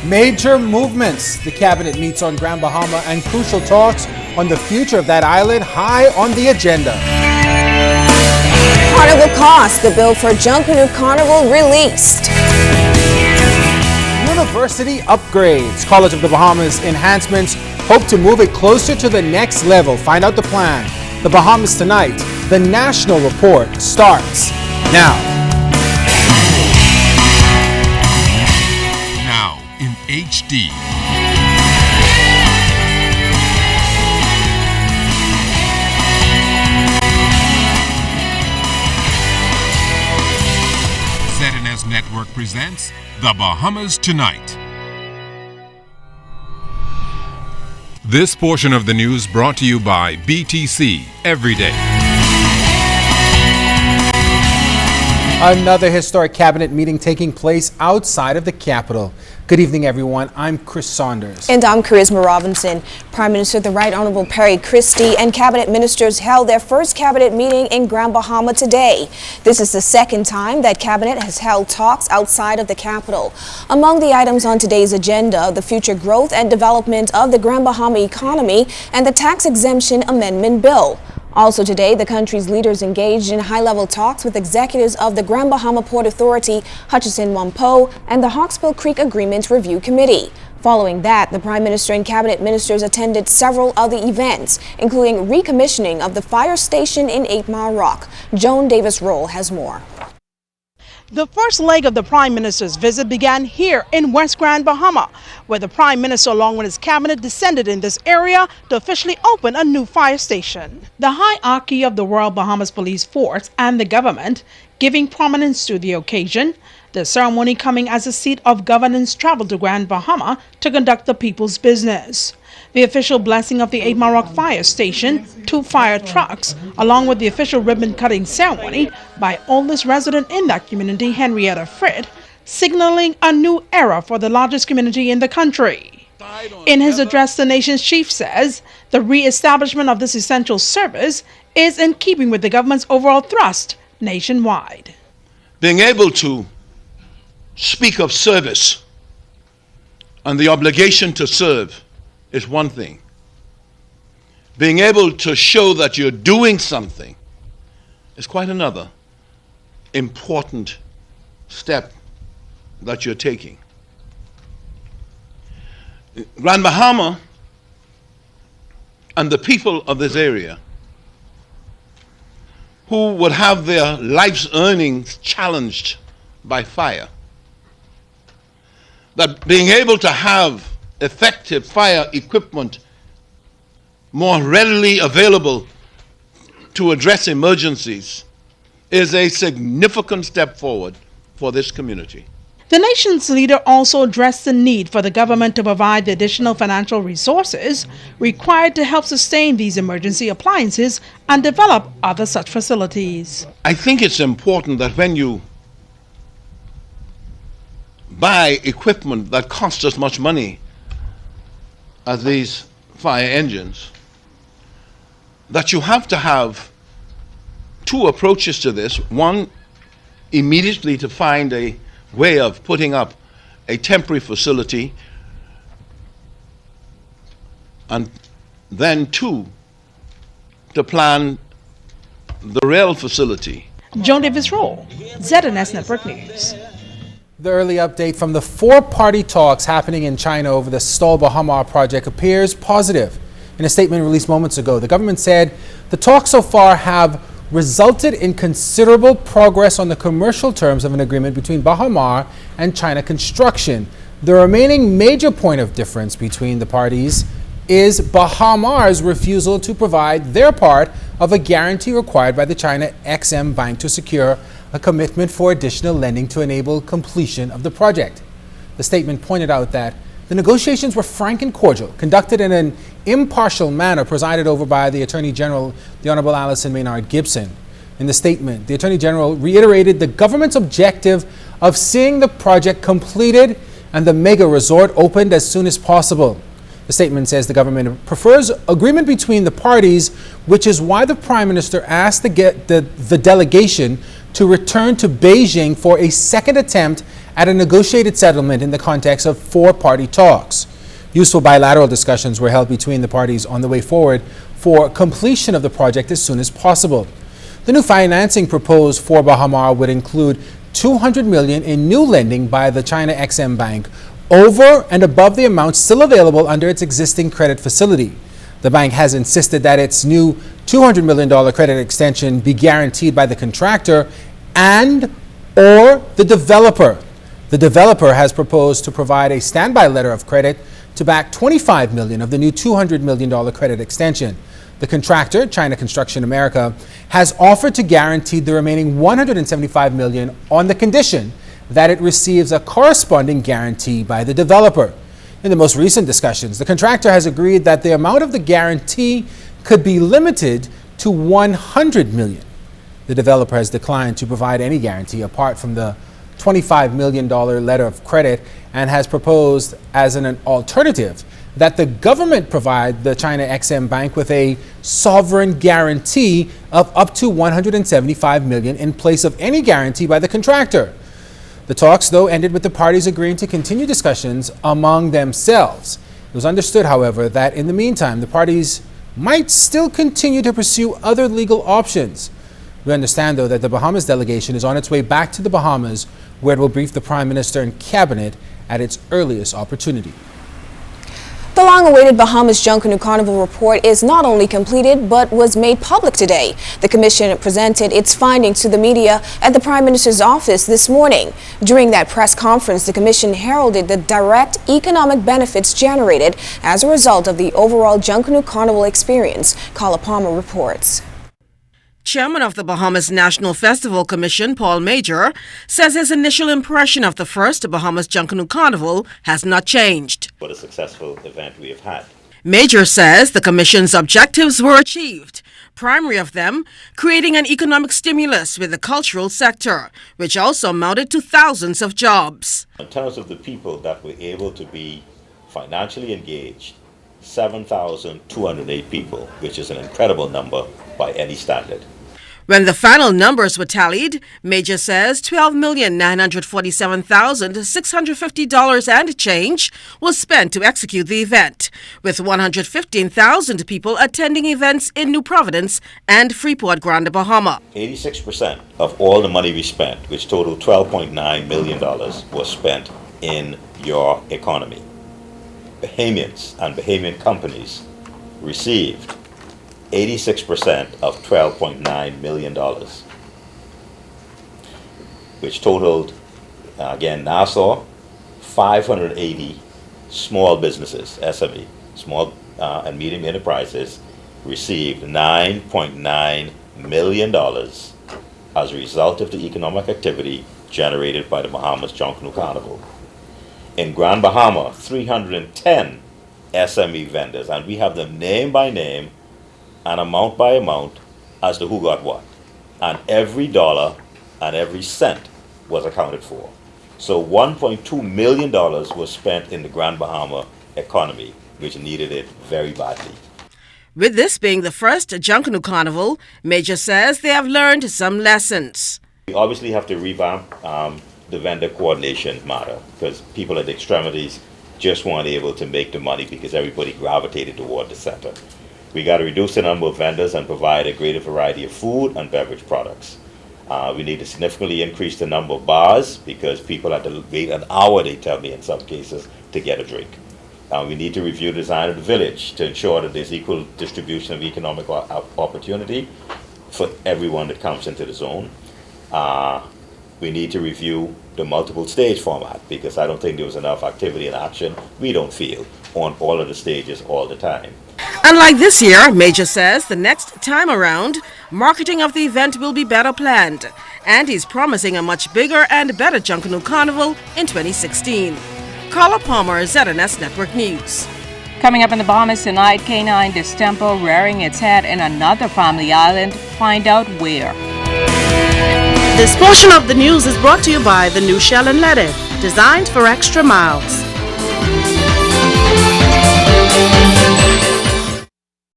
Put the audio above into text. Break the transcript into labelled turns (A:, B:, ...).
A: Major movements. The cabinet meets on Grand Bahama and crucial talks on the future of that island high on the agenda.
B: Carnival costs. The bill for Junkanoo Carnival released.
A: University upgrades. College of the Bahamas enhancements hope to move it closer to the next level. Find out the plan. The Bahamas Tonight. The National Report starts now.
C: In HD. ZNS Network presents The Bahamas Tonight. This portion of the news brought to you by BTC Every Day.
A: Another historic cabinet meeting taking place outside of the capital. Good evening, everyone. I'm Chris Saunders.
B: And I'm Charisma Robinson. Prime Minister the Right Honorable Perry Christie and cabinet ministers held their first cabinet meeting in Grand Bahama today. This is the second time that cabinet has held talks outside of the capital. Among the items on today's agenda, the future growth and development of the Grand Bahama economy and the tax exemption amendment bill. Also today, the country's leaders engaged in high-level talks with executives of the Grand Bahama Port Authority, Hutchison Whampoa, and the Hawksbill Creek Agreement Review Committee. Following that, the Prime Minister and cabinet ministers attended several other events, including recommissioning of the fire station in 8 Mile Rock. Joan Davis-Roll has more.
D: The first leg of the Prime Minister's visit began here in West Grand Bahama, where the Prime Minister along with his cabinet descended in this area to officially open a new fire station. The hierarchy of the Royal Bahamas Police Force and the government giving prominence to the occasion, the ceremony coming as a seat of governance traveled to Grand Bahama to conduct the people's business. The official blessing of the 8 Mile Rock fire station, 2 fire trucks, along with the official ribbon-cutting ceremony by oldest resident in that community, Henrietta Fritt, signaling a new era for the largest community in the country. In his address, the nation's chief says the re-establishment of this essential service is in keeping with the government's overall thrust nationwide.
E: Being able to speak of service and the obligation to serve is one thing. Being able to show that you're doing something is quite another important step that you're taking. Grand Bahama and the people of this area who would have their life's earnings challenged by fire, that being able to have effective fire equipment more readily available to address emergencies is a significant step forward for this community.
D: The nation's leader also addressed the need for the government to provide the additional financial resources required to help sustain these emergency appliances and develop other such facilities.
E: I think it's important that when you buy equipment that costs as much money as these fire engines, that you have to have 2 approaches to this. One, immediately to find a way of putting up a temporary facility, and then 2, to plan the real facility.
D: Joan Davis-Roll, ZNS Network News.
A: The early update from the 4-party talks happening in China over the stalled Baha Mar project appears positive. In a statement released moments ago, the government said the talks so far have resulted in considerable progress on the commercial terms of an agreement between Baha Mar and China Construction. The remaining major point of difference between the parties is Baha Mar's refusal to provide their part of a guarantee required by the China Exim Bank to secure a commitment for additional lending to enable completion of the project. The statement pointed out that the negotiations were frank and cordial, conducted in an impartial manner, presided over by the Attorney General, the Honorable Alison Maynard Gibson. In the statement, the Attorney General reiterated the government's objective of seeing the project completed and the mega resort opened as soon as possible. The statement says the government prefers agreement between the parties, which is why the Prime Minister asked the delegation to return to Beijing for a second attempt at a negotiated settlement in the context of four-party talks. Useful bilateral discussions were held between the parties on the way forward for completion of the project as soon as possible. The new financing proposed for Baha Mar would include $200 million in new lending by the China Exim Bank over and above the amount still available under its existing credit facility. The bank has insisted that its new $200 million credit extension be guaranteed by the contractor and or the developer. The developer has proposed to provide a standby letter of credit to back $25 million of the new $200 million credit extension. The contractor, China Construction America, has offered to guarantee the remaining $175 million on the condition that it receives a corresponding guarantee by the developer. In the most recent discussions, the contractor has agreed that the amount of the guarantee could be limited to $100 million. The developer has declined to provide any guarantee apart from the $25 million letter of credit and has proposed as an alternative that the government provide the China Exim Bank with a sovereign guarantee of up to $175 million in place of any guarantee by the contractor. The talks, though, ended with the parties agreeing to continue discussions among themselves. It was understood, however, that in the meantime, the parties might still continue to pursue other legal options. We understand, though, that the Bahamas delegation is on its way back to the Bahamas, where it will brief the Prime Minister and Cabinet at its earliest opportunity.
B: The long-awaited Bahamas Junkanoo Carnival report is not only completed, but was made public today. The Commission presented its findings to the media at the Prime Minister's office this morning. During that press conference, the Commission heralded the direct economic benefits generated as a result of the overall Junkanoo Carnival experience. Carla Palmer reports.
F: Chairman of the Bahamas National Festival Commission, Paul Major, says his initial impression of the first Bahamas Junkanoo Carnival has not changed.
G: What a successful event we have had.
F: Major says the Commission's objectives were achieved. Primary of them, creating an economic stimulus with the cultural sector, which also amounted to thousands of jobs.
G: In terms of the people that were able to be financially engaged, 7,208 people, which is an incredible number by any standard.
F: When the final numbers were tallied, Major says $12,947,650 and change was spent to execute the event, with 115,000 people attending events in New Providence and Freeport, Grand Bahama.
G: 86% of all the money we spent, which totaled $12.9 million, was spent in your economy. Bahamians and Bahamian companies received 86% of $12.9 million, which totaled, again, Nassau, 580 small businesses, SME, small and medium enterprises, received $9.9 million as a result of the economic activity generated by the Bahamas Junkanoo Carnival. In Grand Bahama, 310 SME vendors, and we have them name by name and amount by amount as to who got what. And every dollar and every cent was accounted for. So $1.2 million was spent in the Grand Bahama economy, which needed it very badly.
F: With this being the first Junkanoo Carnival, Major says they have learned some lessons.
G: We obviously have to revamp the vendor coordination matter, because people at the extremities just weren't able to make the money because everybody gravitated toward the center. We got to reduce the number of vendors and provide a greater variety of food and beverage products. We need to significantly increase the number of bars because people have to wait an hour, they tell me in some cases, to get a drink. We need to review the design of the village to ensure that there's equal distribution of economic opportunity for everyone that comes into the zone. We need to review the multiple stage format because I don't think there was enough activity and action, we don't feel, on all of the stages all the time.
F: Unlike this year, Major says the next time around, marketing of the event will be better planned, and he's promising a much bigger and better Junkanoo Carnival in 2016. Carla Palmer, ZNS Network News.
H: Coming up in the Bahamas tonight, canine distemper rearing its head in another family island. Find out where.
D: This portion of the news is brought to you by the new Shell and Let It, designed for extra miles.